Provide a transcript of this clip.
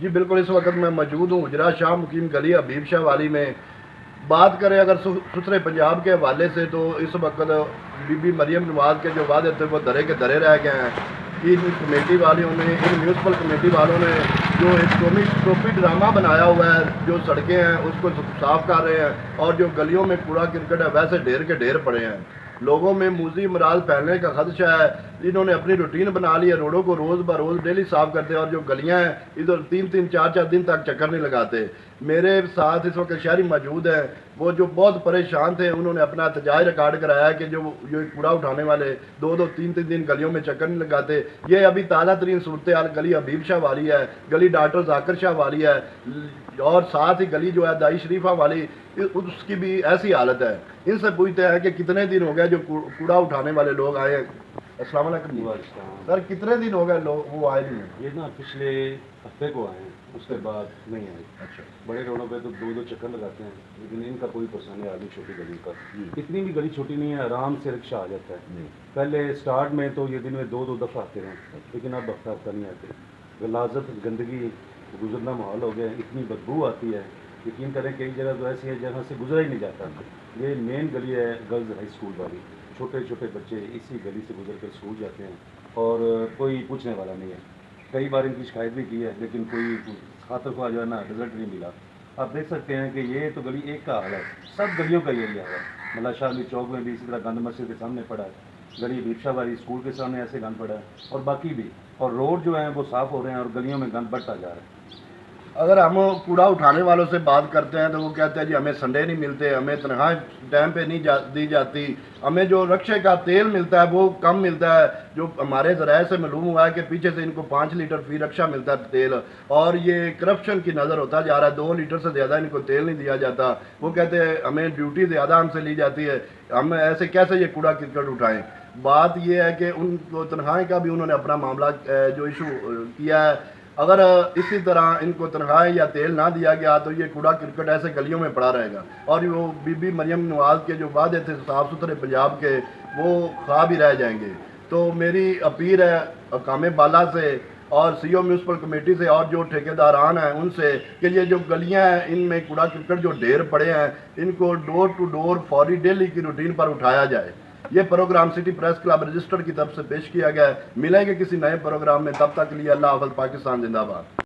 جی بالکل، اس وقت میں موجود ہوں حجرہ شاہ مقیم گلی حبیب شاہ والی میں۔ بات کریں اگر ستھرے پنجاب کے حوالے سے تو اس وقت بی بی مریم نواز کے جو وعدے تھے وہ درے کے درے رہ گئے ہیں۔ ان کمیٹی والوں نے، ان میونسپل کمیٹی والوں نے جو ایک ٹروفی ڈرامہ بنایا ہوا ہے، جو سڑکیں ہیں اس کو صاف کر رہے ہیں اور جو گلیوں میں کوڑا کرکٹ ہے ویسے ڈھیر کے ڈھیر پڑے ہیں۔ لوگوں میں موذی امراض پھیلنے کا خدشہ ہے۔ انہوں نے اپنی روٹین بنا لی ہے، روڈوں کو روز بروز ڈیلی صاف کرتے ہیں اور جو گلیاں ہیں ادھر 3-4 دن تک چکر نہیں لگاتے۔ میرے ساتھ اس وقت شہری موجود ہیں، وہ جو بہت پریشان تھے، انہوں نے اپنا احتجاج ریکارڈ کرایا ہے کہ جو کوڑا اٹھانے والے 2-3 دن گلیوں میں چکر نہیں لگاتے۔ یہ ابھی تازہ ترین صورتحال گلی حبیب شاہ والی ہے، گلی ڈاکٹر ذاکر شاہ والی ہے، اور ساتھ ہی گلی جو ہے دائی شریفہ والی، اس کی بھی ایسی حالت ہے۔ ان سے پوچھتے ہیں کہ کتنے دن ہو گئے جو کوڑا اٹھانے والے لوگ آئے ہیں۔ السلام علیکم جی سر، کتنے دن ہو گئے لوگ وہ آئے نہیں ہیں؟ یہ نا پچھلے ہفتے کو آئے ہیں، اس کے بعد نہیں آئے۔ اچھا، بڑے روڈوں پہ تو 2 چکر لگاتے ہیں، لیکن ان کا کوئی پریشانی آدمی چھوٹی گلی پر اتنی بھی گلی چھوٹی نہیں ہے، آرام سے رکشہ آ جاتا ہے۔ پہلے سٹارٹ میں تو یہ دن میں 2 دفعہ آتے ہیں، لیکن اب ہفتہ نہیں آتے۔ غلاظت، گندگی، گزرنا ماحول ہو گیا ہے، اتنی بدبو آتی ہے، یقین کریں کئی جگہ تو ایسی ہے جہاں سے گزرا ہی نہیں جاتا۔ یہ مین گلی ہے گرلز ہائی اسکول والی، چھوٹے چھوٹے بچے اسی گلی سے گزر کر اسکول جاتے ہیں اور کوئی پوچھنے والا نہیں ہے۔ کئی بار ان کی شکایت بھی کی ہے لیکن کوئی خاطر خواہ جو ہے نا رزلٹ نہیں ملا۔ آپ دیکھ سکتے ہیں کہ یہ تو گلی ایک کا حال ہے، سب گلیوں کا یہ ایریا ہے۔ ملا شاہ علی چوک میں بھی اسی طرح گند مسجد کے سامنے پڑا ہے، گلی حبیب شاہ والی اسکول کے سامنے ایسے گند پڑا ہے، اور باقی بھی، اور روڈ جو ہیں وہ صاف ہو رہے ہیں اور گلیوں میں گند بڑھتا جا رہا ہے۔ اگر ہم کوڑا اٹھانے والوں سے بات کرتے ہیں تو وہ کہتے ہیں جی ہمیں سنڈے نہیں ملتے، ہمیں تنخواہیں ٹائم پہ نہیں دی جاتی، ہمیں جو رکشے کا تیل ملتا ہے وہ کم ملتا ہے۔ جو ہمارے ذرائع سے معلوم ہوا ہے کہ پیچھے سے ان کو 5 لیٹر فی رکشہ ملتا ہے تیل، اور یہ کرپشن کی نظر ہوتا جا رہا ہے، 2 لیٹر سے زیادہ ان کو تیل نہیں دیا جاتا۔ وہ کہتے ہیں ہمیں ڈیوٹی زیادہ ہم سے لی جاتی ہے، ہم ایسے کیسے یہ کوڑا کرکٹ اٹھائیں۔ بات یہ ہے کہ ان کو تنخواہیں کا بھی انہوں نے اپنا معاملہ جو ایشو کیا ہے۔ اگر اسی طرح ان کو تنخواہیں یا تیل نہ دیا گیا تو یہ کوڑا کرکٹ ایسے گلیوں میں پڑا رہے گا، اور وہ بی بی مریم نواز کے جو وعدے تھے صاف ستھرے پنجاب کے وہ خواب ہی رہ جائیں گے۔ تو میری اپیل ہے حکام بالا سے اور سی او میونسپل کمیٹی سے اور جو ٹھیکیداران ہیں ان سے کہ یہ جو گلیاں ہیں ان میں کوڑا کرکٹ جو ڈھیر پڑے ہیں ان کو ڈور ٹو ڈور فوری ڈیلی کی روٹین پر اٹھایا جائے۔ یہ programme city press club register کی طرف سے پیش کیا گیا ہے۔ ملیں گے کسی نئے پروگرام میں، تب تک کے لیے اللہ حافظ، پاکستان زندہ باد۔